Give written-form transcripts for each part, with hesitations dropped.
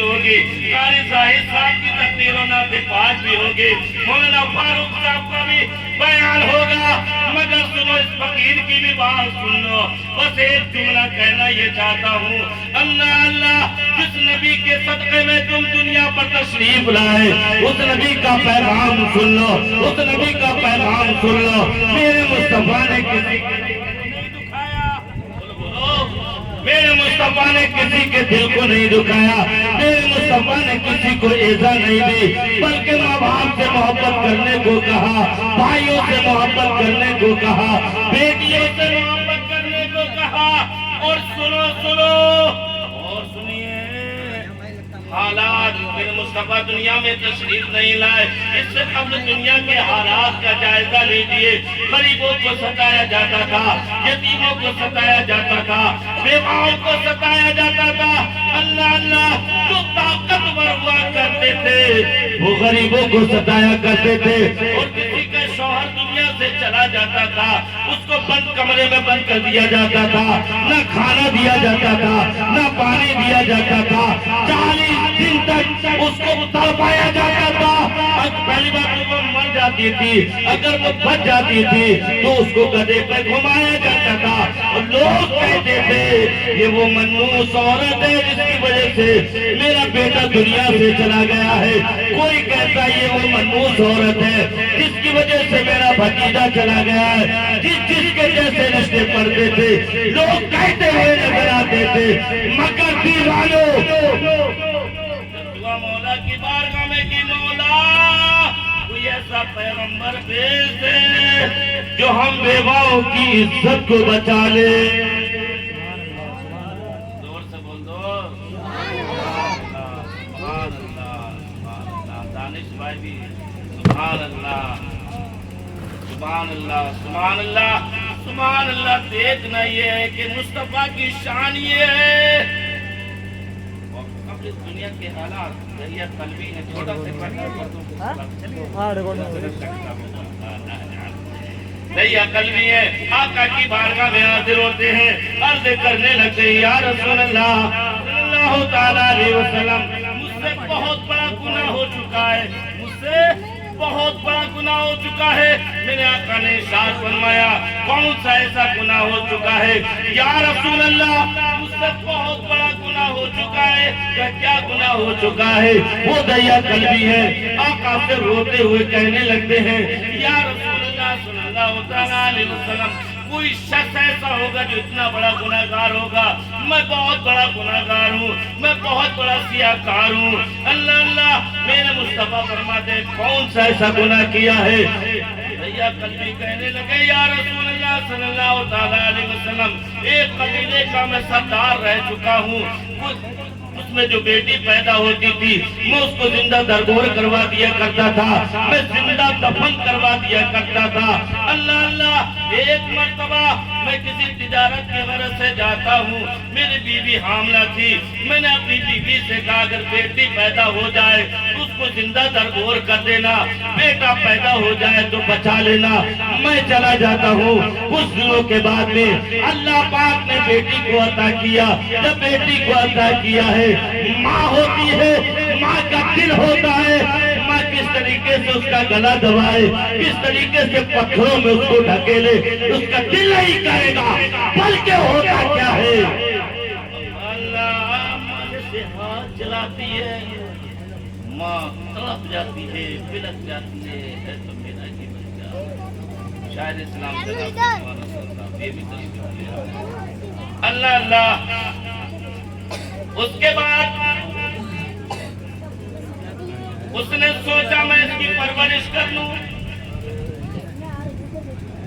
ہوگی، قاری زاہد صاحب کی تقریر و نعت پاک بھی ہوگی، مولانا فاروق صاحب کا بھی بیان ہوگا، مگر سنو اس فقیر کی بھی بات سن لو۔ بس ایک جملہ کہنا یہ چاہتا ہوں، اللہ اللہ جس نبی کے صدقے میں تم دنیا پر تشریف لائے اس نبی کا پیغام سن لو، اس نبی کا پیغام سن لو۔ میرے مصطفیٰ نے کسی کے دل کو نہیں دکھایا، میرے مصطفیٰ نے کسی کے دل کو نہیں دکھایا، میرے مصطفیٰ نے کسی کو ایذا نہیں دی، بلکہ ماں باپ سے محبت کرنے کو کہا، بھائیوں سے محبت کرنے کو کہا، بیٹیوں سے محبت کرنے کو کہا۔ اور سنو سنو اور سنیے، حالات میرے مصطفیٰ دنیا میں تشریف نہیں لائے، اس سے قبل دنیا کے حالات کا جائزہ لیجئے۔ غریبوں کو ستایا جاتا تھا، یتیموں کو ستایا جاتا تھا، بیواؤں کو ستایا جاتا تھا۔ اللہ اللہ جو طاقتور ہوا کرتے تھے وہ غریبوں کو ستایا کرتے تھے، اور کسی کا شوہر دنیا سے چلا جاتا تھا اس کو بند کمرے میں بند کر دیا جاتا تھا، نہ کھانا دیا جاتا تھا نہ پانی دیا جاتا تھا، 40 دن تک اس کو تڑپایا جاتا تھا۔ پہلی بار وہ مر جاتی تھی، اگر وہ بچ جاتی تھی تو اس کو گدھے پہ گھمایا جاتا تھا، اور لوگ کہتے تھے یہ وہ منحوس عورت ہے جس کی وجہ سے میرا بیٹا دنیا سے چلا گیا ہے، کوئی کہتا یہ وہ منحوس عورت ہے جس کی وجہ سے میرا بھتیجا چلا گیا ہے، جس کے جیسے رشتے پڑتے تھے لوگ کہتے ہوئے نظر آتے تھے، مگر دیوانوں دعا مولا کی بارگاہ میں کی مولا کوئی ایسا پیغمبر بھیج دے جو ہم بیواؤں کی عزت کو بچا لے۔ زور سے بول دو سبحان اللہ، سبحان اللہ۔ دانش بھائی بھی سبحان اللہ، سبحان اللہ، سبحان اللہ، سبحان اللہ۔ دیکھنا یہ ہے کہ مصطفیٰ کی شان یہ ہے، اور اب اس دنیا کے حالات دریا قلبی ہے، چھوٹا سے دریا قلبی ہے، آقا کی بارگاہ میں حاضر ہوتے ہیں، عرض کرنے لگتے ہیں یا رسول اللہ صلی اللہ تعالیٰ علیہ وسلم مجھ سے بہت بڑا گناہ ہو چکا ہے، مجھ سے بہت بڑا گناہ ہو چکا ہے۔ میرے آقا نے ارشاد فرمایا کون سا ایسا گناہ ہو چکا ہے؟ یا رسول اللہ مجھ سے بہت بڑا گناہ ہو چکا ہے۔ کیا گناہ ہو چکا ہے؟ وہ دریا قلبی ہے۔ آقا سے روتے ہوئے کہنے لگتے ہیں یا رسول اللہ صلی اللہ علیہ وسلم کوئی شخص ایسا ہوگا جو اتنا بڑا گناہگار ہوگا؟ میں بہت بڑا گناہگار ہوں، میں بہت بڑا سیاہکار ہوں۔ اللہ اللہ میرے مصطفیٰ فرماتے ہیں کون سا ایسا گناہ کیا ہے؟ دریا قلبی کہنے لگے یا رسول اللہ صلی اللہ علیہ وسلم ایک قبیلے کا میں سردار رہ چکا ہوں، اس میں جو بیٹی پیدا ہوتی تھی میں اس کو زندہ درگور کروا دیا کرتا تھا، میں زندہ دفن کروا دیا کرتا تھا۔ اللہ اللہ ایک مرتبہ میں کسی تجارت کے غرض سے جاتا ہوں، میری بیوی حاملہ تھی، میں نے اپنی بیوی سے کہا اگر بیٹی پیدا ہو جائے تو اس کو زندہ درگور کر دینا، بیٹا پیدا ہو جائے تو بچا لینا۔ میں چلا جاتا ہوں، کچھ دنوں کے بعد میں اللہ پاک نے بیٹی کو عطا کیا۔ جب بیٹی کو عطا کیا ہے ماں ہوتی ہے، ماں کا دل ہوتا ہے، ماں کس طریقے سے اس کا گلا دبائے، کس طریقے سے پتھروں میں اس کو ڈھکیلے، اس کا دل نہیں کرے گا، بلکہ ہوتا کیا ہے اللہ ماں جیسے ہاتھ چلاتی ہے، ماں تڑپ جاتی ہے، بلک جاتی ہے، اے تو میرا ہی بچہ۔ شاید اسلام اللہ اللہ۔ اس کے بعد اس نے سوچا میں اس کی پرورش کر لوں،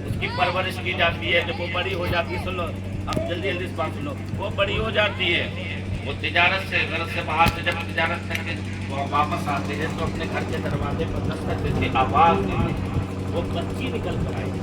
اس کی پرورش کی جاتی ہے، جب وہ بڑی ہو جاتی ہے، سنو اب جلدی جلدی اس بات سنو، وہ بڑی ہو جاتی ہے، وہ تجارت سے غرض سے باہر سے جب تجارت کر کے وہ واپس آتے ہیں تو اپنے گھر کے دروازے پر دستک دیتے آواز دیتے، وہ بچی نکل کر آئی۔